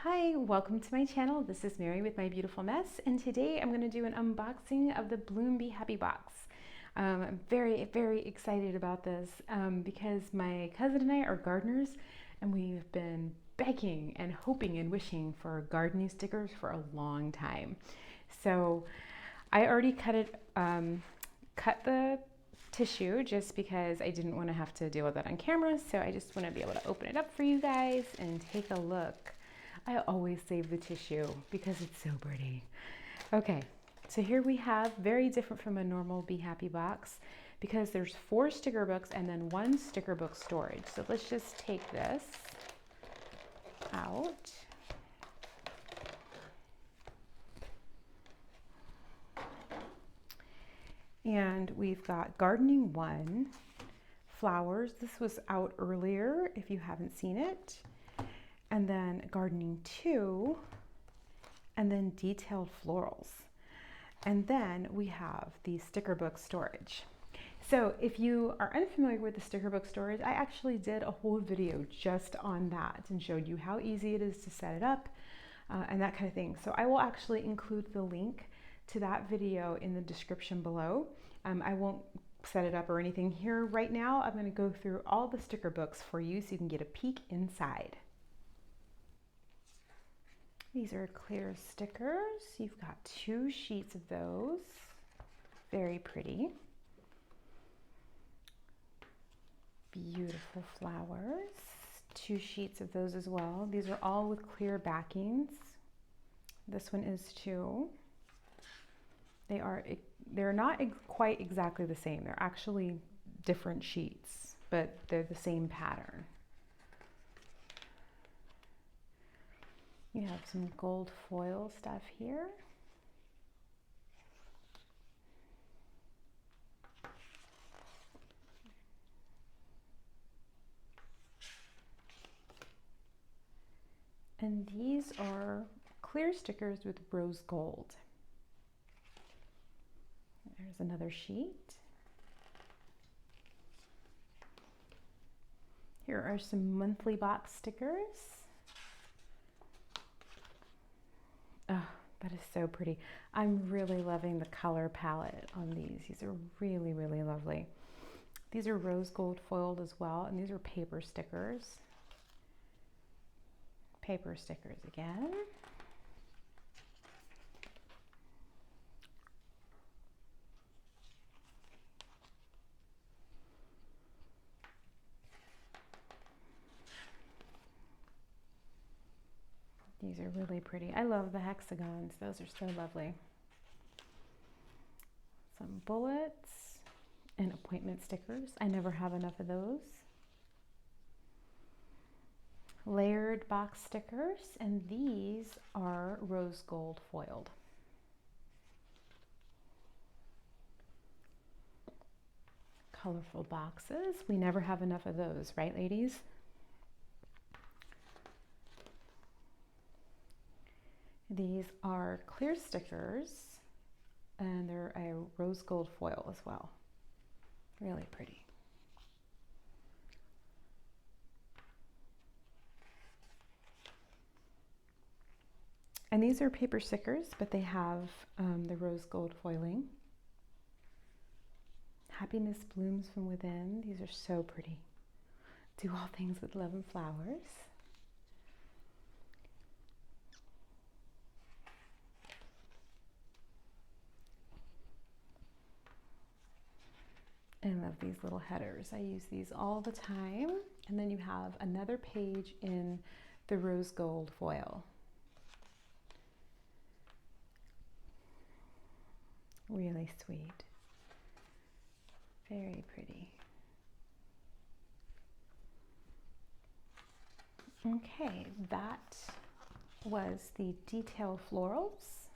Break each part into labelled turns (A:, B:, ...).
A: Hi, welcome to my channel. This is Mary with My Beautiful Mess, and today I'm going to do an unboxing of the Bloom Be Happy box. I'm very, very excited about this because my cousin and I are gardeners, and we've been begging and hoping and wishing for gardening stickers for a long time. So I already cut the tissue just because I didn't want to have to deal with that on camera. So I just want to be able to open it up for you guys and take a look. I always save the tissue because it's so pretty. Okay, so here we have, very different from a normal Be Happy box because there's 4 sticker books and then 1 sticker book storage. So let's just take this out. And we've got Gardening 1, Flowers. This was out earlier if you haven't seen it. And then Gardening 2, and then Detailed Florals. And then we have the sticker book storage. So if you are unfamiliar with the sticker book storage, I actually did a whole video just on that and showed you how easy it is to set it up and that kind of thing. So I will actually include the link to that video in the description below. I won't set it up or anything here right now. I'm going to go through all the sticker books for you so you can get a peek inside. These are clear stickers. You've got 2 sheets of those. Very pretty. Beautiful flowers. 2 sheets of those as well. These are all with clear backings. This one is too. They're not quite exactly the same. They're actually different sheets, but they're the same pattern. You have some gold foil stuff here. And these are clear stickers with rose gold. There's another sheet. Here are some monthly box stickers. Oh, that is so pretty. I'm really loving the color palette on these. These are really, really lovely. These are rose gold foiled as well, and these are paper stickers. Paper stickers again. These are really pretty. I love the hexagons. Those are so lovely. Some bullets and appointment stickers. I never have enough of those. Layered box stickers, and these are rose gold foiled. Colorful boxes. We never have enough of those, right, ladies? These are clear stickers, and they're a rose gold foil as well. Really pretty. And these are paper stickers, but they have the rose gold foiling. Happiness blooms from within. These are so pretty. Do all things with love and flowers. I love these little headers. I use these all the time. And then you have another page in the rose gold foil. Really sweet. Very pretty. Okay, that was the Detail Florals.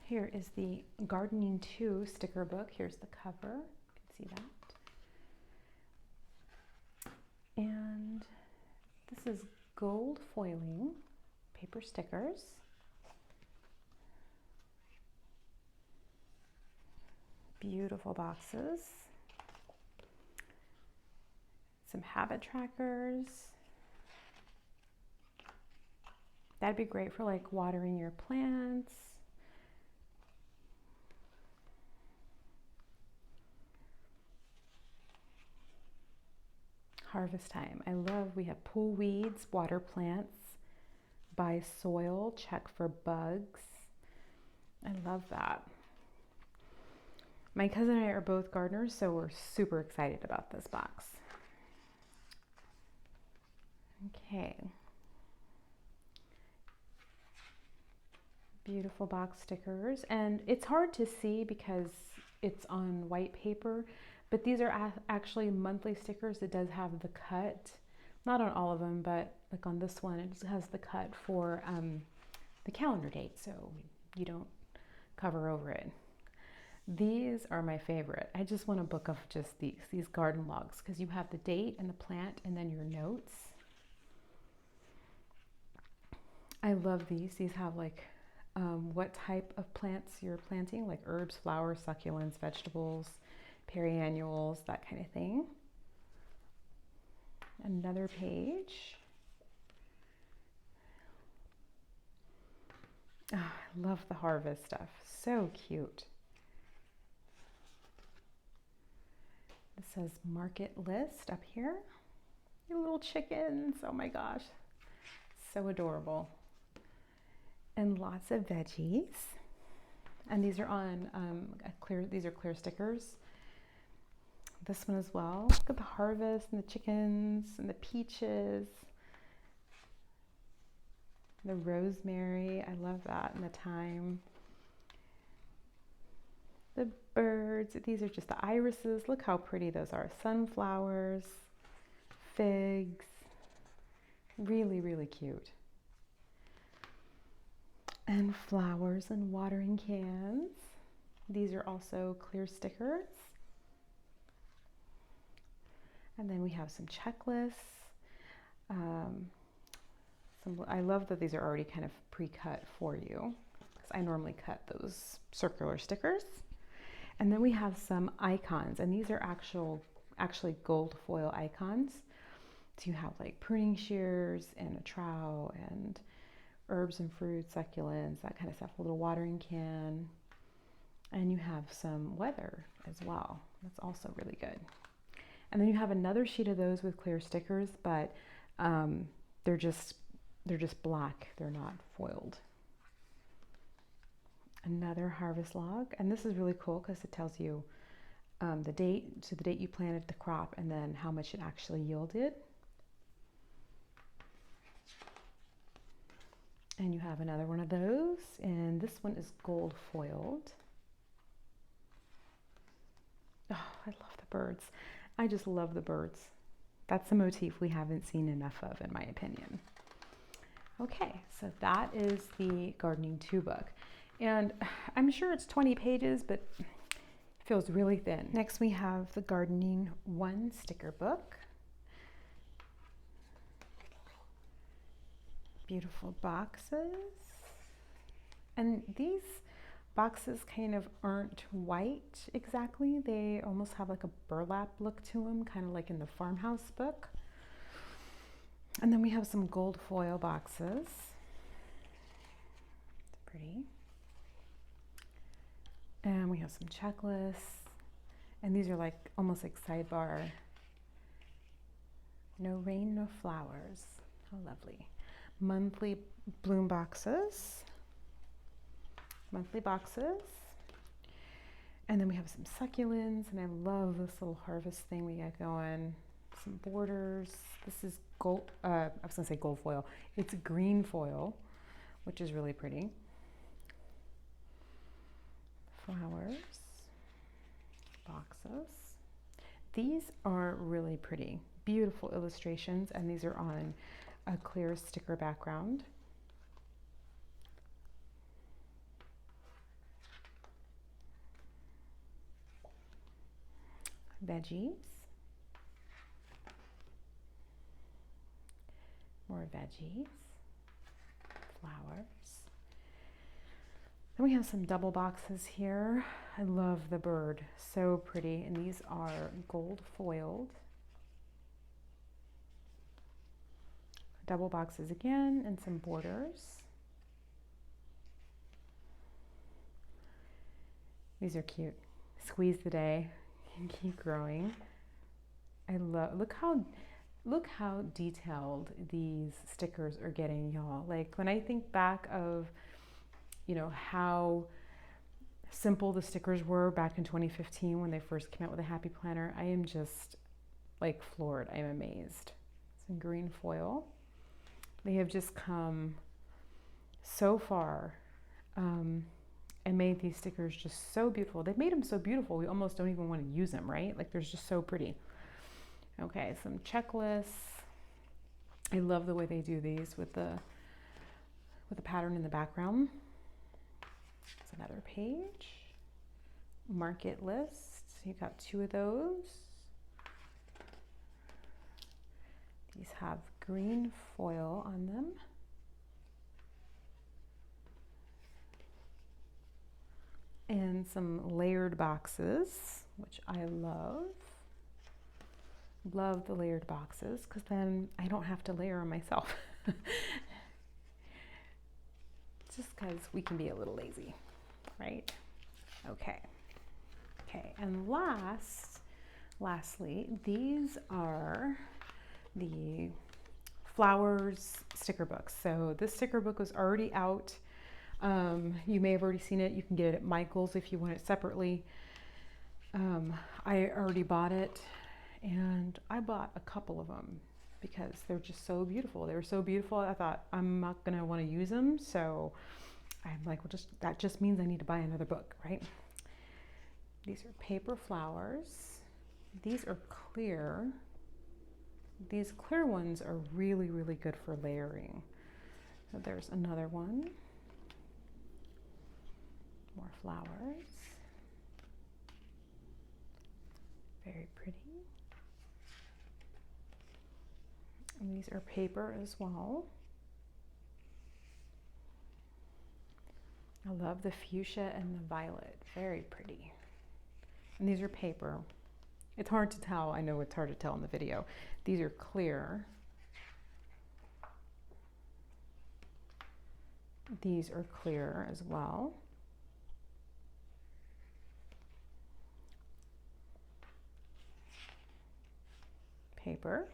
A: Here is the Gardening 2 sticker book. Here's the cover. You can see that. And this is gold foiling, paper stickers. Beautiful boxes. Some habit trackers. That'd be great for like watering your plants. Harvest time. I love, we have pool weeds, water plants, buy soil, check for bugs. I love that. My cousin and I are both gardeners, so we're super excited about this box. Okay. Beautiful box stickers. And it's hard to see because it's on white paper, but these are actually monthly stickers. It does have the cut, not on all of them, but like on this one, it has the cut for the calendar date, so you don't cover over it. These are my favorite. I just want a book of just these garden logs, because you have the date and the plant and then your notes. I love these. These have like what type of plants you're planting, like herbs, flowers, succulents, vegetables, perennials, that kind of thing. Another page. Oh, I love the harvest stuff. So cute. It says market list up here. Your little chickens. Oh my gosh. So adorable. And lots of veggies. And these are on these are clear stickers. This one as well. Look at the harvest and the chickens and the peaches. The rosemary, I love that, and the thyme. The birds, these are just the irises. Look how pretty those are. Sunflowers, figs. Really, really cute. And flowers and watering cans. These are also clear stickers. And then we have some checklists. I love that these are already kind of pre-cut for you, because I normally cut those circular stickers. And then we have some icons, and these are actually gold foil icons. So you have like pruning shears and a trowel and herbs and fruits, succulents, that kind of stuff, a little watering can. And you have some weather as well. That's also really good. And then you have another sheet of those with clear stickers, but they're just black. They're not foiled. Another harvest log, and this is really cool because it tells you the date, so the date you planted the crop, and then how much it actually yielded. And you have another one of those, and this one is gold foiled. Oh, I love the birds. I just love the birds. That's a motif we haven't seen enough of, in my opinion. Okay, so that is the Gardening 2 book. And I'm sure it's 20 pages, but it feels really thin. Next we have the Gardening 1 sticker book. Beautiful boxes. And these boxes kind of aren't white exactly. They almost have like a burlap look to them, kind of like in the farmhouse book. And then we have some gold foil boxes. It's pretty. And we have some checklists. And these are like almost like sidebar. No rain, no flowers. How lovely. Monthly bloom boxes. Monthly boxes. And then we have some succulents, and I love this little harvest thing we got going. Some borders. This is gold, I was gonna say gold foil. It's green foil, which is really pretty. Flowers, boxes. These are really pretty, beautiful illustrations, and these are on a clear sticker background. Veggies. More veggies. Flowers. Then we have some double boxes here. I love the bird, so pretty, and these are gold foiled. Double boxes again, and some borders. These are cute. Squeeze the day and keep growing. I love, look how detailed these stickers are getting, y'all. Like when I think back of, you know, how simple the stickers were back in 2015 when they first came out with a Happy Planner, I am just like floored. I'm amazed. Some green foil. They have just come so far and made these stickers just so beautiful. They've made them so beautiful we almost don't even want to use them, right? Like they're just so pretty. Okay, some checklists. I love the way they do these with the pattern in the background. It's another page. Market list. You've got 2 of those. These have green foil on them. And some layered boxes, which I love. Love the layered boxes because then I don't have to layer them myself. Just because we can be a little lazy, right? Okay. Okay, and lastly, these are the Flowers sticker books. So this sticker book was already out. You may have already seen it. You can get it at Michael's if you want it separately. I already bought it, and I bought a couple of them because they're just so beautiful. They were so beautiful, I thought I'm not gonna want to use them, so I'm like, well, that just means I need to buy another book, right? These are paper flowers. These are clear. These clear ones are really, really good for layering. So there's another one. More flowers. Very pretty. And these are paper as well. I love the fuchsia and the violet. Very pretty. And these are paper. It's hard to tell. I know it's hard to tell in the video. These are clear. These are clear as well. Paper.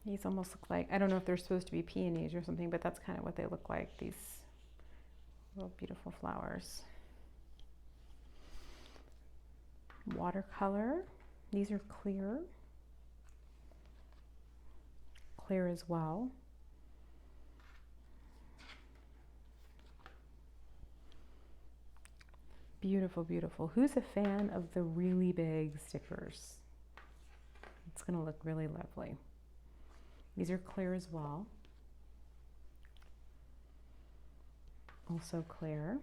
A: These almost look like, I don't know if they're supposed to be peonies or something, but that's kind of what they look like, these little beautiful flowers. Watercolor. These are clear. Clear as well. Beautiful, beautiful. Who's a fan of the really big stickers? It's going to look really lovely. These are clear as well. Also clear.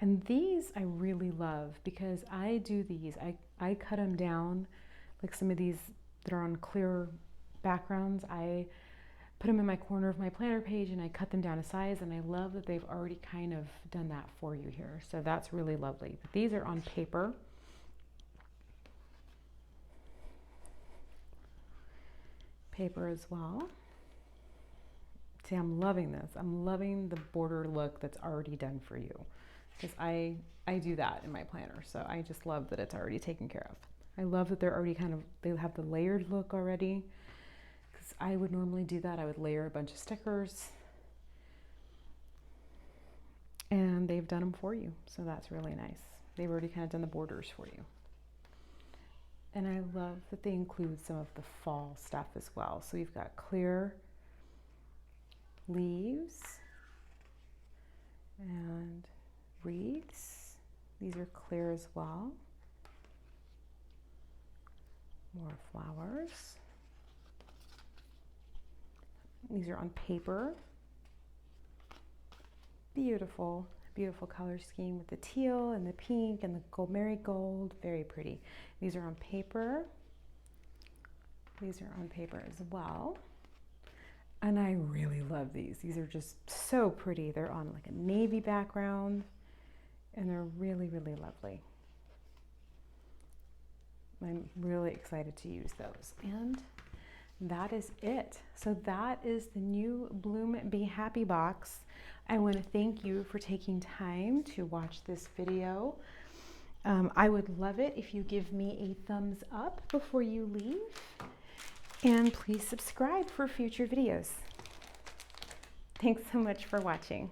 A: And these I really love because I do these. I cut them down, like some of these that are on clear backgrounds. I put them in my corner of my planner page and I cut them down to size, and I love that they've already kind of done that for you here. So that's really lovely. But these are on paper. Paper as well. See, I'm loving this. I'm loving the border look that's already done for you, because I do that in my planner. So I just love that it's already taken care of. I love that they're already they have the layered look already, because I would normally do that. I would layer a bunch of stickers, and they've done them for you. So that's really nice. They've already kind of done the borders for you. And I love that they include some of the fall stuff as well. So you've got clear leaves and wreaths. These are clear as well. More flowers. These are on paper. Beautiful, beautiful color scheme with the teal and the pink and the gold marigold. Very pretty. These are on paper. These are on paper as well. And I really love these. These are just so pretty. They're on like a navy background, and they're really, really lovely. I'm really excited to use those. And that is it. So that is the new Bloom Be Happy box. I want to thank you for taking time to watch this video. I would love it if you give me a thumbs up before you leave, and please subscribe for future videos. Thanks so much for watching.